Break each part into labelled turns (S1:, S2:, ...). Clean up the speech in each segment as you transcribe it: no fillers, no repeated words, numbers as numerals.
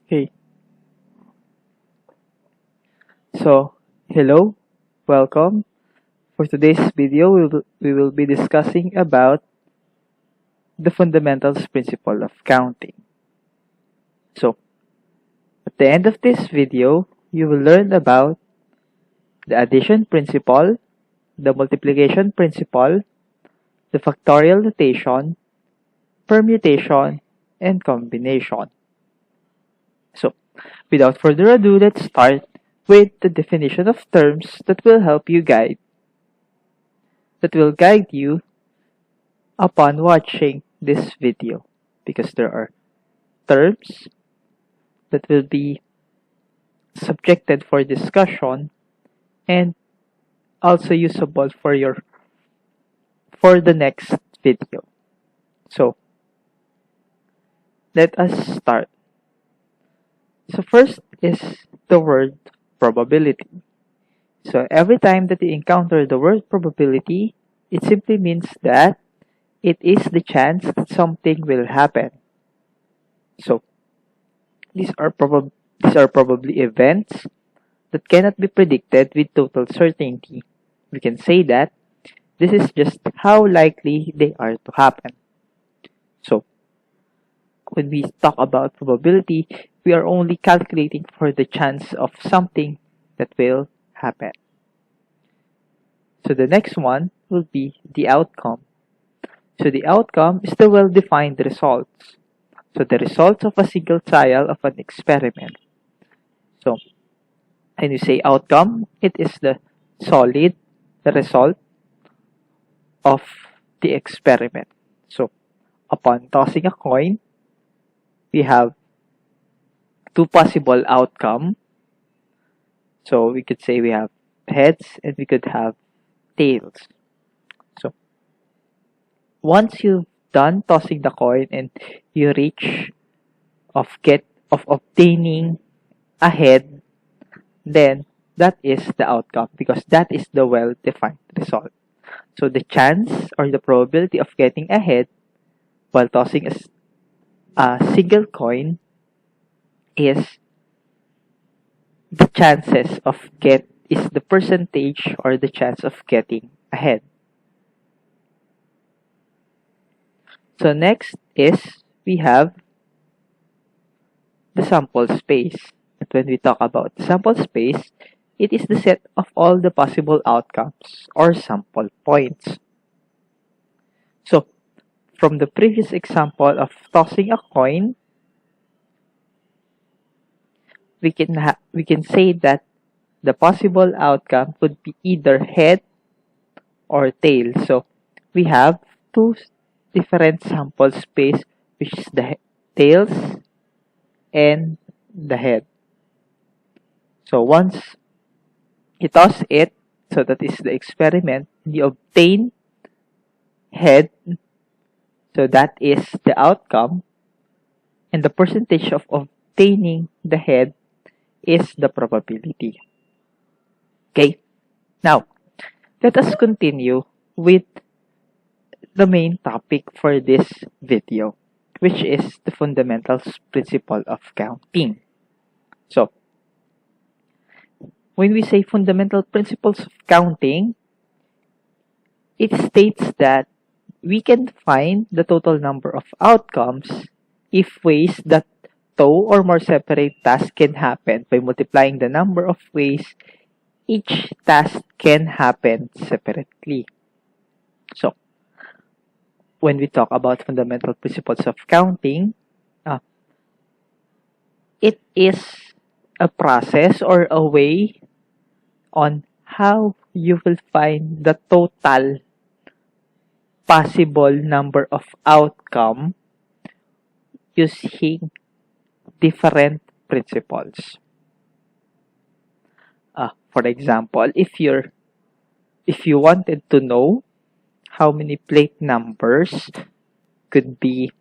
S1: Okay, so hello, welcome. For today's video, we will be discussing about the fundamentals principle of counting. So, at the end of this video, you will learn about the addition principle, the multiplication principle, the factorial notation, permutation, and combination. So, without further ado, let's start with the definition of terms that will guide you upon watching this video, because there are terms that will be subjected for discussion and also usable for the next video. So let us start. So first is the word probability. So every time that you encounter the word probability, it simply means that it is the chance that something will happen. So these are probably events that cannot be predicted with total certainty. We can say that this is just how likely they are to happen. So when we talk about probability, we are only calculating for the chance of something that will happen. So the next one will be the outcome. So the outcome is the well-defined results. So the results of a single trial of an experiment. So when you say outcome, it is the result of the experiment. So upon tossing a coin, we have two possible outcomes. So we could say we have heads and we could have tails. So once you've done tossing the coin and you reach of obtaining a head, then that is the outcome, because that is the well-defined result. So the chance or the probability of getting a head while tossing a single coin is the percentage or the chance of getting a head. So next is we have the sample space. And when we talk about sample space, it is the set of all the possible outcomes or sample points. So from the previous example of tossing a coin, we can say that the possible outcome could be either head or tail. So we have two different sample space, which is the tails and the head. So once you toss it, so that is the experiment, you obtain head, so that is the outcome, and the percentage of obtaining the head is the probability. Okay, now let us continue with the main topic for this video, which is the fundamentals principle of counting. So when we say fundamental principles of counting, it states that we can find the total number of outcomes if ways that two or more separate tasks can happen by multiplying the number of ways each task can happen separately. So when we talk about fundamental principles of counting, it is a process or a way on how you will find the total possible number of outcome using different principles. For example, if you wanted to know how many plate numbers could be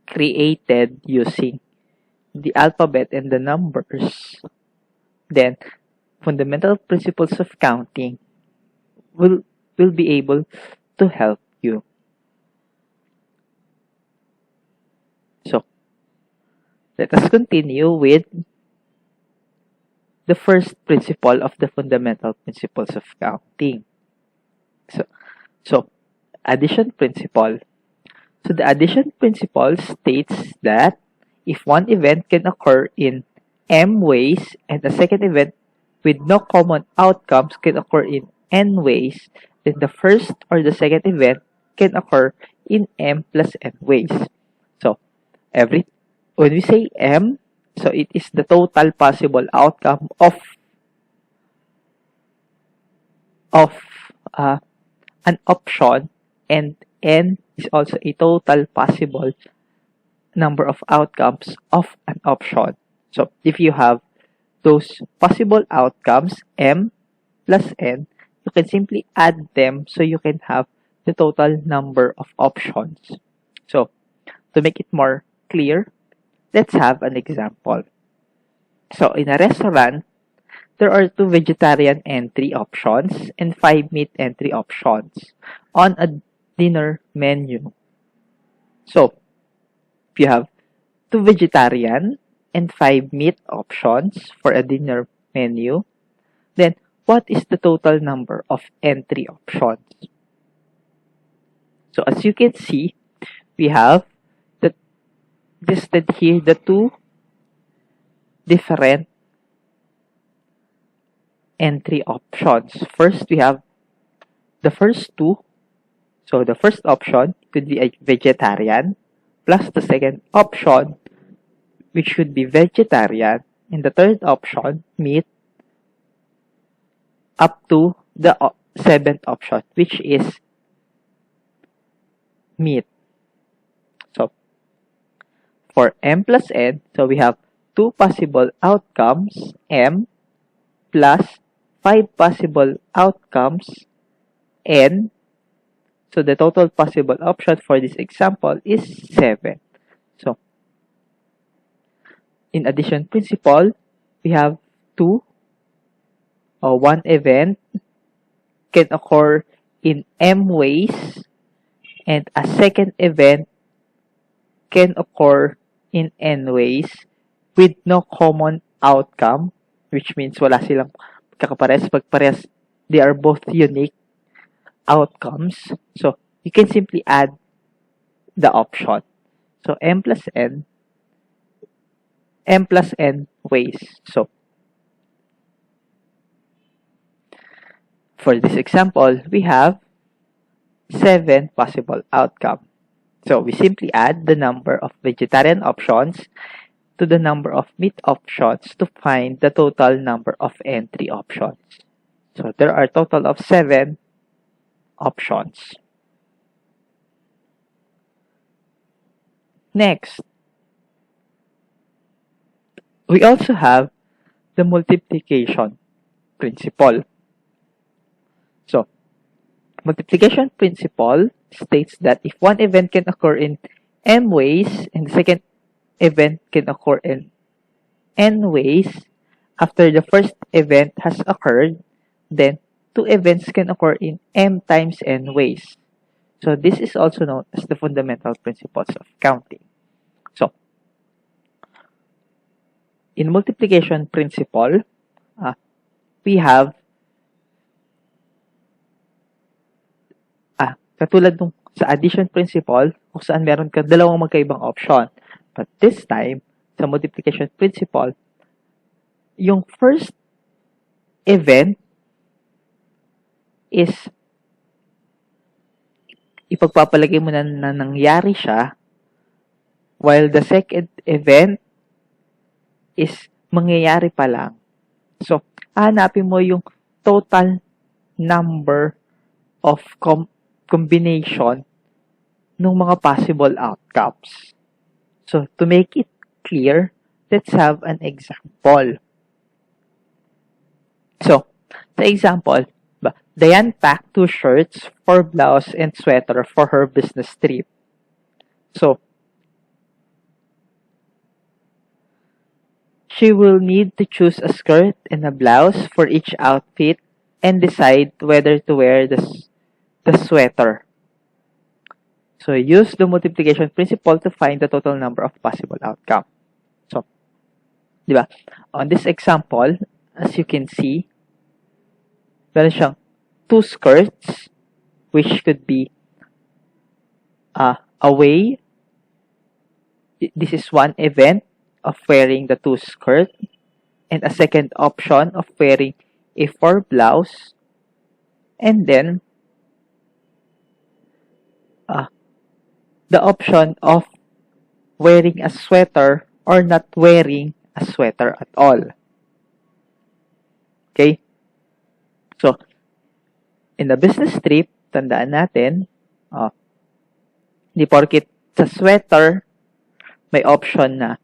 S1: created using the alphabet and the numbers, then fundamental principles of counting will be able to help you. So Let us continue with the first principle of the fundamental principles of counting. So addition principle. So the addition principle states that if one event can occur in m ways and a second event with no common outcomes can occur in n ways, then the first or the second event can occur in m plus n ways. So when we say m, so it is the total possible outcome of an option, and n is also a total possible number of outcomes of an option. So if you have those possible outcomes, m plus n, you can simply add them so you can have the total number of options. So to make it more clear, let's have an example. So in a restaurant, there are 2 vegetarian entry options and 5 meat entry options on a dinner menu. So, if you have 2 vegetarian and 5 meat options for a dinner menu, then what is the total number of entry options? So, as you can see, we have listed here the 2 different entry options. First, we have the first 2. So, the first option could be a vegetarian plus the second option, which should be vegetarian, and the third option, meat, up to the 7th option, which is meat. So, for m plus n, so we have 2 possible outcomes, m, plus 5 possible outcomes, n. So the total possible option for this example is 7. So in addition principle, we have 2 or 1 event can occur in m ways, and a second event can occur in n ways with no common outcome, which means wala silang kakapares. Pag pares, they are both unique outcomes. So you can simply add the option. So m plus n ways. So for this example, we have 7 possible outcomes. So we simply add the number of vegetarian options to the number of meat options to find the total number of entry options. So there are a total of 7 options. Next, we also have the multiplication principle. So, multiplication principle states that if one event can occur in m ways and the second event can occur in n ways, after the first event has occurred, then 2 events can occur in m times n ways. So this is also known as the fundamental principles of counting. So, in multiplication principle, we have katulad nung sa addition principle, kung saan meron ka dalawang magkaibang option. But this time, sa multiplication principle, yung first event is ipagpapalagay mo na nangyari siya, while the second event is mangyayari pa lang. So, hanapin mo yung total number of combination ng mga possible outcomes. So, to make it clear, let's have an example. So, the example, Diane packed 2 shirts, 4 blouse, and sweater for her business trip. So, she will need to choose a skirt and a blouse for each outfit and decide whether to wear the sweater. So, use the multiplication principle to find the total number of possible outcomes. So, Di ba? On this example, as you can see, meron siyang two skirts, which could be away. This is one event of wearing the two skirt, and a second option of wearing a 4 blouse, and then the option of wearing a sweater or not wearing a sweater at all. Okay? So, in the business trip, tandaan natin, di porkit sa sweater, may option na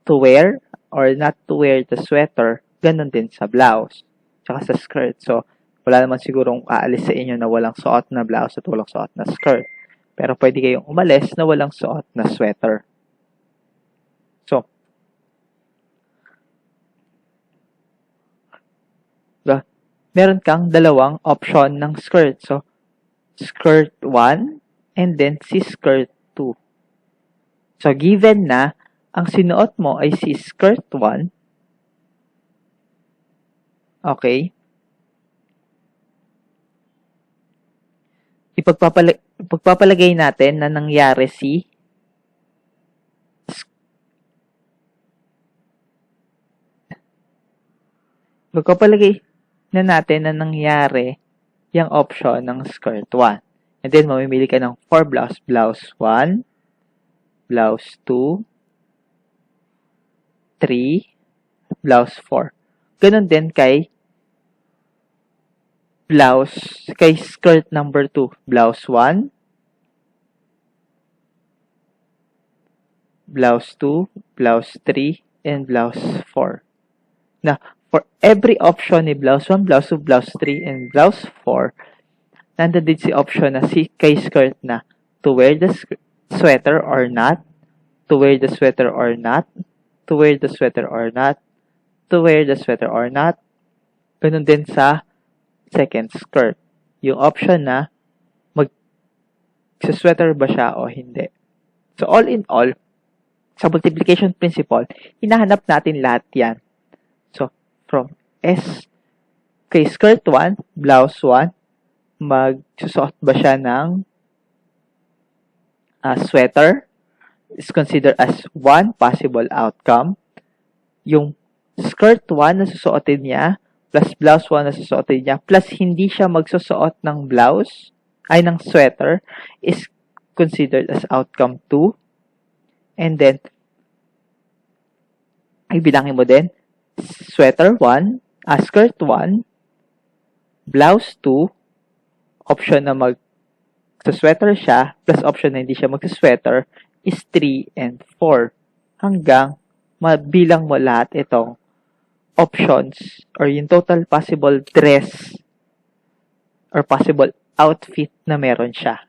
S1: to wear or not to wear the sweater, ganun din sa blouse, tsaka sa skirt. So, wala naman sigurong aalis sa inyo na walang suot na blouse at walang suot na skirt. Pero pwede kayong umalis na walang suot na sweater. So, meron kang dalawang option ng skirt. So, skirt 1 and then si skirt 2. So, given na ang sinuot mo ay si skirt 1, okay, ipagpapalagay natin na nangyari si yung option ng skirt 1. And then, mamimili ka ng 4 blouse. Blouse 1, blouse 2, 3, blouse 4. Ganon din kay skirt number 2. Blouse 1, blouse 2, blouse 3, and blouse 4. Now, for every option ni blouse 1, blouse 2, blouse 3, and blouse 4, nandun din si option na kay skirt na to wear the sweater or not, to wear the sweater or not, to wear the sweater or not, to wear the sweater or not. Ganun din sa second skirt. Yung option na mag-sweater ba siya o hindi. So, all in all, sa multiplication principle, hinahanap natin lahat yan. So, from kay skirt 1, blouse 1, magsusuot ba siya ng sweater? Is considered as one possible outcome. Yung skirt 1 na susuotin niya, plus blouse 1 na susuotin niya, plus hindi siya magsusuot ng blouse, ay ng sweater, is considered as outcome 2. And then, ibilangin mo din, sweater 1, skirt 1, blouse 2, option na mag-sweater siya, plus option na hindi siya mag-sweater, is 3 and 4. Hanggang mabilang mo lahat itong options or yung total possible dress or possible outfit na meron siya.